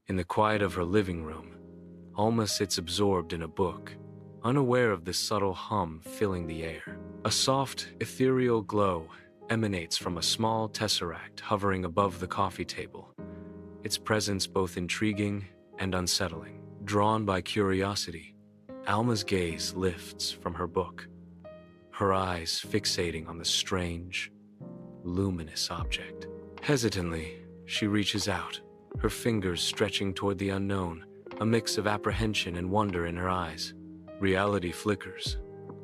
In the quiet of her living room, Alma sits absorbed in a book, unaware of the subtle hum filling the air. A soft, ethereal glow emanates from a small tesseract hovering above the coffee table, its presence both intriguing and unsettling. Drawn by curiosity, Alma's gaze lifts from her book, her eyes fixating on the strange, luminous object. Hesitantly, she reaches out, her fingers stretching toward the unknown, a mix of apprehension and wonder in her eyes. Reality flickers,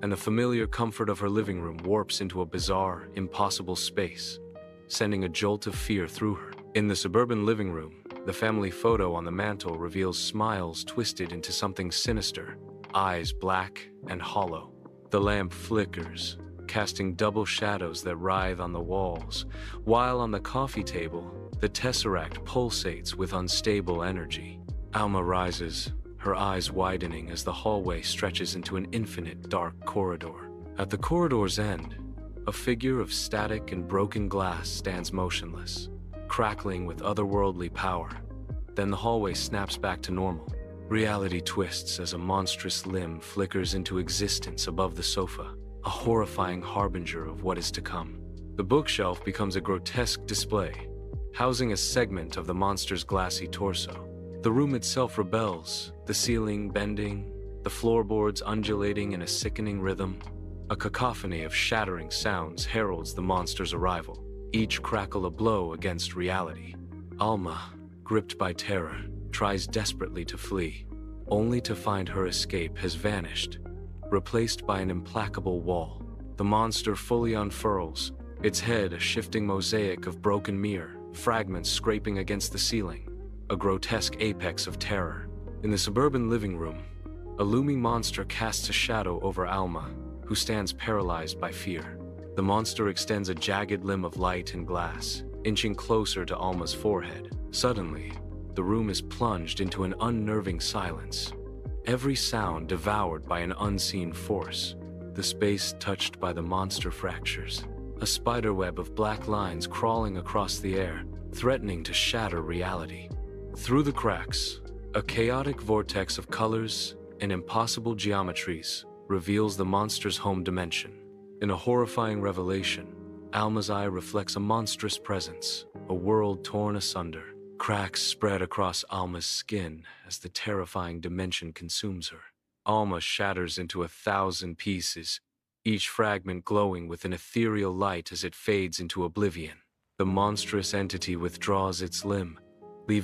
and the familiar comfort of her living room warps into a bizarre, impossible space, sending a jolt of fear through her. In the suburban living room, the family photo on the mantel reveals smiles twisted into something sinister, eyes black and hollow. The lamp flickers, casting double shadows that writhe on the walls, while on the coffee table, the tesseract pulsates with unstable energy. Alma rises, her eyes widening as the hallway stretches into an infinite dark corridor. At the corridor's end, a figure of static and broken glass stands motionless, crackling with otherworldly power. Then the hallway snaps back to normal. Reality twists as a monstrous limb flickers into existence above the sofa, a horrifying harbinger of what is to come. The bookshelf becomes a grotesque display, housing a segment of the monster's glassy torso. The room itself rebels, the ceiling bending, the floorboards undulating in a sickening rhythm. A cacophony of shattering sounds heralds the monster's arrival, each crackle a blow against reality. Alma, gripped by terror, tries desperately to flee, only to find her escape has vanished, replaced by an implacable wall. The monster fully unfurls, its head a shifting mosaic of broken mirror, fragments scraping against the ceiling, a grotesque apex of terror. In the suburban living room, a looming monster casts a shadow over Alma, who stands paralyzed by fear. The monster extends a jagged limb of light and glass, inching closer to Alma's forehead. Suddenly, the room is plunged into an unnerving silence, every sound devoured by an unseen force. The space touched by the monster fractures, a spiderweb of black lines crawling across the air, threatening to shatter reality. Through the cracks, a chaotic vortex of colors and impossible geometries reveals the monster's home dimension. In a horrifying revelation, Alma's eye reflects a monstrous presence, a world torn asunder. Cracks spread across Alma's skin as the terrifying dimension consumes her. Alma shatters into 1,000 pieces, each fragment glowing with an ethereal light as it fades into oblivion. The monstrous entity withdraws its limb,